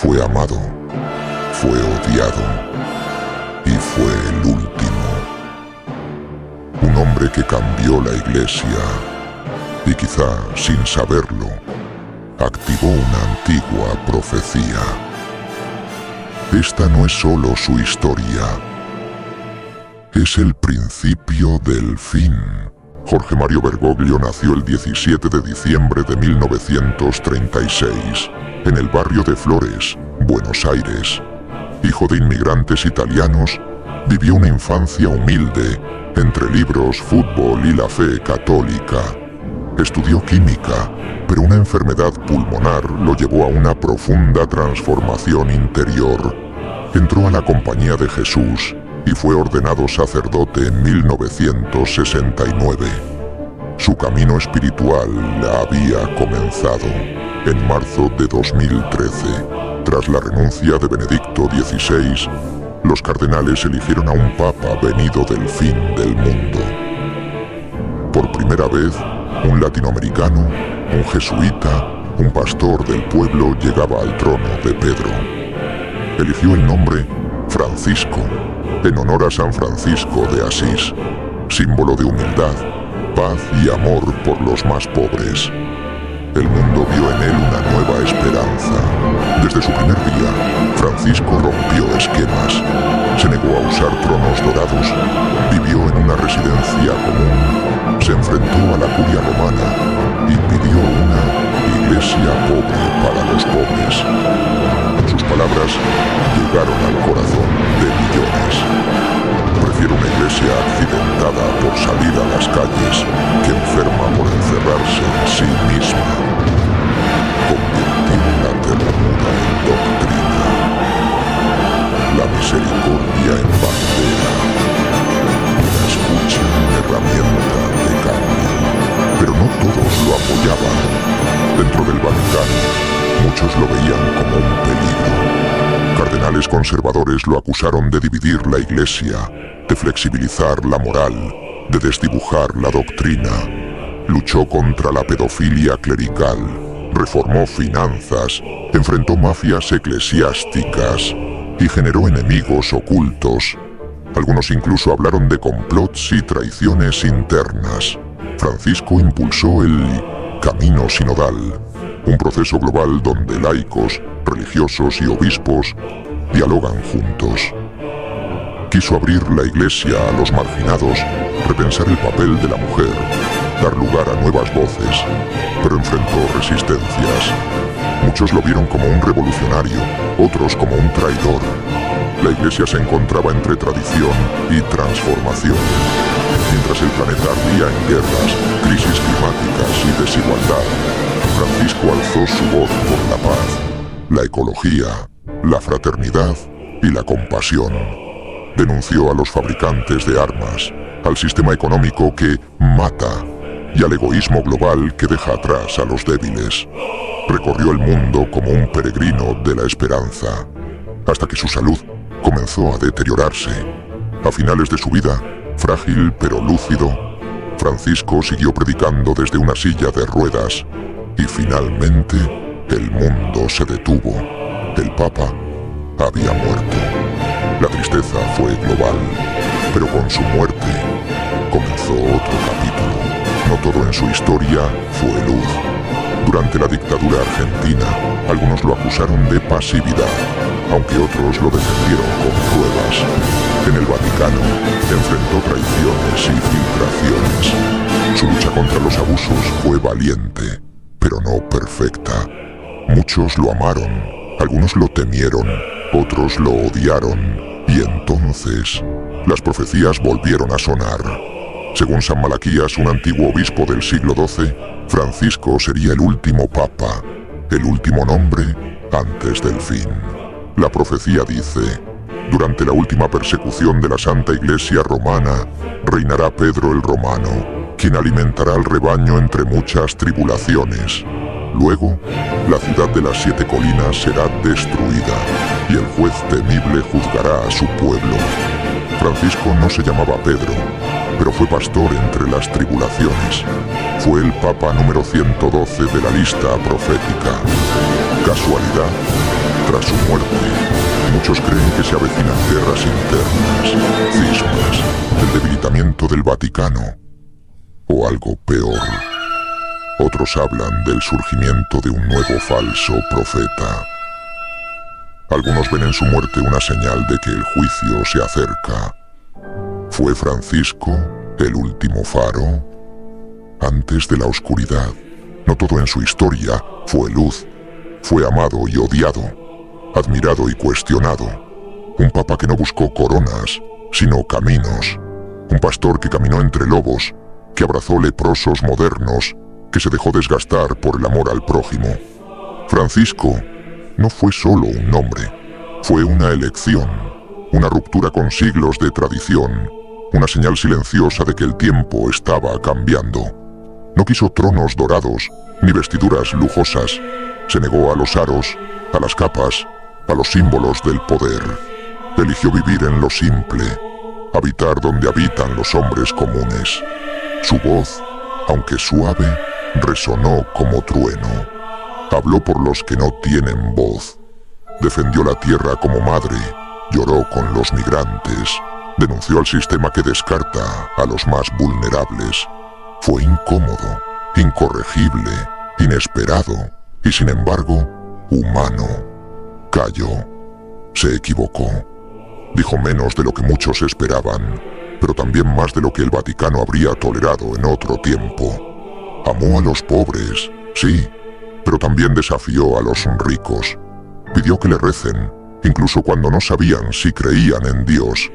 Fue amado, fue odiado y fue el último. Un hombre que cambió la Iglesia y quizá sin saberlo, activó una antigua profecía. Esta no es solo su historia, es el principio del fin. Jorge Mario Bergoglio nació el 17 de diciembre de 1936 en el barrio de Flores, Buenos Aires. Hijo de inmigrantes italianos, vivió una infancia humilde entre libros, fútbol y la fe católica. Estudió química, pero una enfermedad pulmonar lo llevó a una profunda transformación interior. Entró a la Compañía de Jesús y fue ordenado sacerdote en 1969. Su camino espiritual había comenzado en marzo de 2013. Tras la renuncia de Benedicto XVI, los cardenales eligieron a un papa venido del fin del mundo. Por primera vez, un latinoamericano, un jesuita, un pastor del pueblo llegaba al trono de Pedro. Eligió el nombre Francisco, en honor a San Francisco de Asís, símbolo de humildad, paz y amor por los más pobres. El mundo vio en él una nueva esperanza. Desde su primer día, Francisco rompió esquemas, se negó a usar tronos dorados, vivió en una residencia común, se enfrentó a la curia romana y pidió una iglesia pobre para los pobres. Sus palabras llegaron al corazón de millones. Prefiero una iglesia accidentada por salir a las calles que enferma por encerrarse en sí misma. Convertir la ternura en doctrina, la misericordia en bandera, la escucha en herramienta de cambio. Pero no todos lo apoyaban. Dentro del Vaticano, muchos lo veían como un peligro. Cardenales conservadores lo acusaron de dividir la Iglesia, de flexibilizar la moral, de desdibujar la doctrina. Luchó contra la pedofilia clerical, reformó finanzas, enfrentó mafias eclesiásticas y generó enemigos ocultos. Algunos incluso hablaron de complots y traiciones internas. Francisco impulsó el Camino Sinodal, un proceso global donde laicos, religiosos y obispos dialogan juntos. Quiso abrir la Iglesia a los marginados, repensar el papel de la mujer, dar lugar a nuevas voces, pero enfrentó resistencias. Muchos lo vieron como un revolucionario, otros como un traidor. La Iglesia se encontraba entre tradición y transformación. Mientras el planeta ardía en guerras, crisis climáticas y desigualdad, Francisco alzó su voz por la paz, la ecología, la fraternidad y la compasión. Denunció a los fabricantes de armas, al sistema económico que mata y al egoísmo global que deja atrás a los débiles. Recorrió el mundo como un peregrino de la esperanza, hasta que su salud comenzó a deteriorarse. A finales de su vida, frágil pero lúcido, Francisco siguió predicando desde una silla de ruedas y finalmente el mundo se detuvo. El Papa había muerto. La tristeza fue global, pero con su muerte comenzó otro capítulo. No todo en su historia fue luz. Durante la dictadura argentina, algunos lo acusaron de pasividad, aunque otros lo defendieron con pruebas. En el Vaticano enfrentó traiciones y filtraciones. Su lucha contra los abusos fue valiente, pero no perfecta. Muchos lo amaron, algunos lo temieron, otros lo odiaron, y entonces las profecías volvieron a sonar. Según San Malaquías, un antiguo obispo del siglo XII, Francisco sería el último papa, el último nombre antes del fin. La profecía dice: durante la última persecución de la Santa Iglesia Romana, reinará Pedro el Romano, quien alimentará al rebaño entre muchas tribulaciones. Luego, la ciudad de las 7 colinas será destruida, y el juez temible juzgará a su pueblo. Francisco no se llamaba Pedro, pero fue pastor entre las tribulaciones. Fue el Papa número 112 de la lista profética. ¿Casualidad? Tras su muerte, muchos creen que se avecinan guerras internas, cismas, el debilitamiento del Vaticano o algo peor. Otros hablan del surgimiento de un nuevo falso profeta. Algunos ven en su muerte una señal de que el juicio se acerca. ¿Fue Francisco el último faro? Antes de la oscuridad, no todo en su historia fue luz. Fue amado y odiado, admirado y cuestionado. Un papa que no buscó coronas, sino caminos. Un pastor que caminó entre lobos, que abrazó leprosos modernos, que se dejó desgastar por el amor al prójimo. Francisco no fue solo un nombre, fue una elección, una ruptura con siglos de tradición, una señal silenciosa de que el tiempo estaba cambiando. No quiso tronos dorados, ni vestiduras lujosas. Se negó a los aros, a las capas, a los símbolos del poder. Eligió vivir en lo simple, habitar donde habitan los hombres comunes. Su voz, aunque suave, resonó como trueno. Habló por los que no tienen voz. Defendió la tierra como madre, lloró con los migrantes, denunció al sistema que descarta a los más vulnerables. Fue incómodo, incorregible, inesperado y sin embargo, humano. Calló, se equivocó. Dijo menos de lo que muchos esperaban, pero también más de lo que el Vaticano habría tolerado en otro tiempo. Amó a los pobres, sí, pero también desafió a los ricos. Pidió que le recen, incluso cuando no sabían si creían en Dios.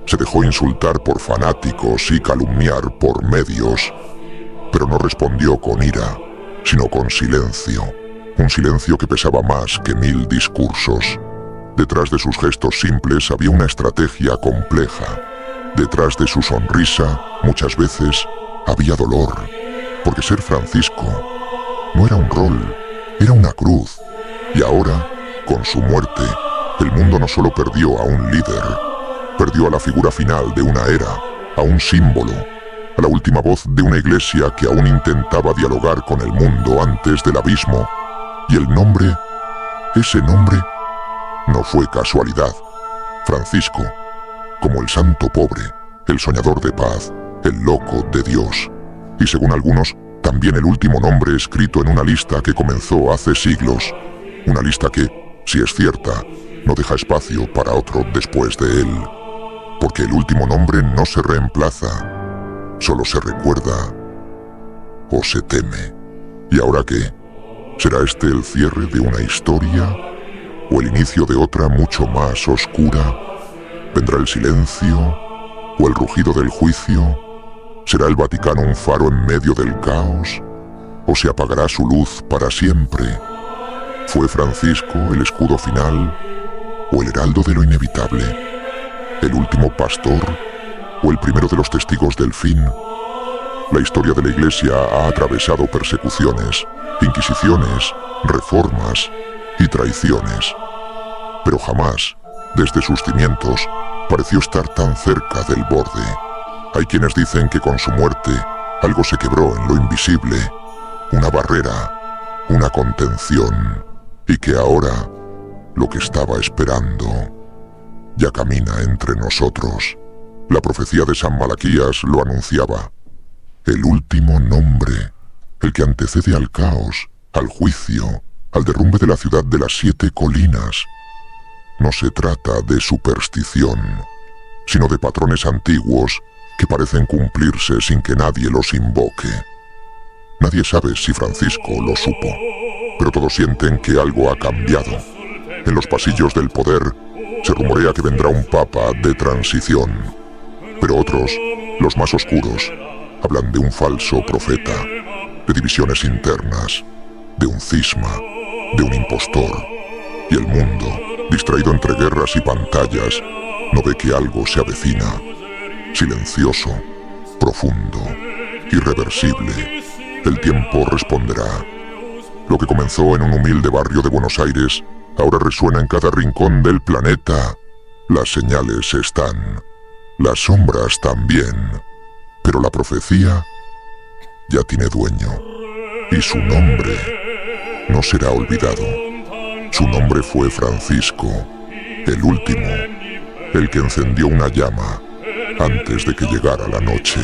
Se dejó insultar por fanáticos y calumniar por medios, pero no respondió con ira, sino con silencio. Un silencio que pesaba más que 1000 discursos. Detrás de sus gestos simples había una estrategia compleja. Detrás de su sonrisa, muchas veces, había dolor, porque ser Francisco no era un rol, era una cruz. Y ahora, con su muerte, el mundo no solo perdió a un líder, perdió a la figura final de una era, a un símbolo, a la última voz de una iglesia que aún intentaba dialogar con el mundo antes del abismo. Y el nombre, ese nombre, no fue casualidad. Francisco, como el santo pobre, el soñador de paz, el loco de Dios. Y según algunos, también el último nombre escrito en una lista que comenzó hace siglos. Una lista que, si es cierta, no deja espacio para otro después de él. Porque el último nombre no se reemplaza, solo se recuerda o se teme. ¿Y ahora qué? ¿Será este el cierre de una historia o el inicio de otra mucho más oscura? ¿Vendrá el silencio o el rugido del juicio? ¿Será el Vaticano un faro en medio del caos o se apagará su luz para siempre? ¿Fue Francisco el escudo final o el heraldo de lo inevitable? ¿El último pastor o el primero de los testigos del fin? La historia de la Iglesia ha atravesado persecuciones, inquisiciones, reformas y traiciones. Pero jamás, desde sus cimientos, pareció estar tan cerca del borde. Hay quienes dicen que con su muerte algo se quebró en lo invisible, una barrera, una contención, y que ahora lo que estaba esperando ya camina entre nosotros. La profecía de San Malaquías lo anunciaba. El último nombre, el que antecede al caos, al juicio, al derrumbe de la ciudad de las 7 colinas. No se trata de superstición, sino de patrones antiguos que parecen cumplirse sin que nadie los invoque. Nadie sabe si Francisco lo supo, pero todos sienten que algo ha cambiado. En los pasillos del poder se rumorea que vendrá un papa de transición, pero otros, los más oscuros, hablan de un falso profeta, de divisiones internas, de un cisma, de un impostor. Y el mundo, distraído entre guerras y pantallas, no ve que algo se avecina, silencioso, profundo, irreversible. El tiempo responderá. Lo que comenzó en un humilde barrio de Buenos Aires, ahora resuena en cada rincón del planeta. Las señales están, las sombras también. Pero la profecía ya tiene dueño, y su nombre no será olvidado. Su nombre fue Francisco, el último, el que encendió una llama antes de que llegara la noche.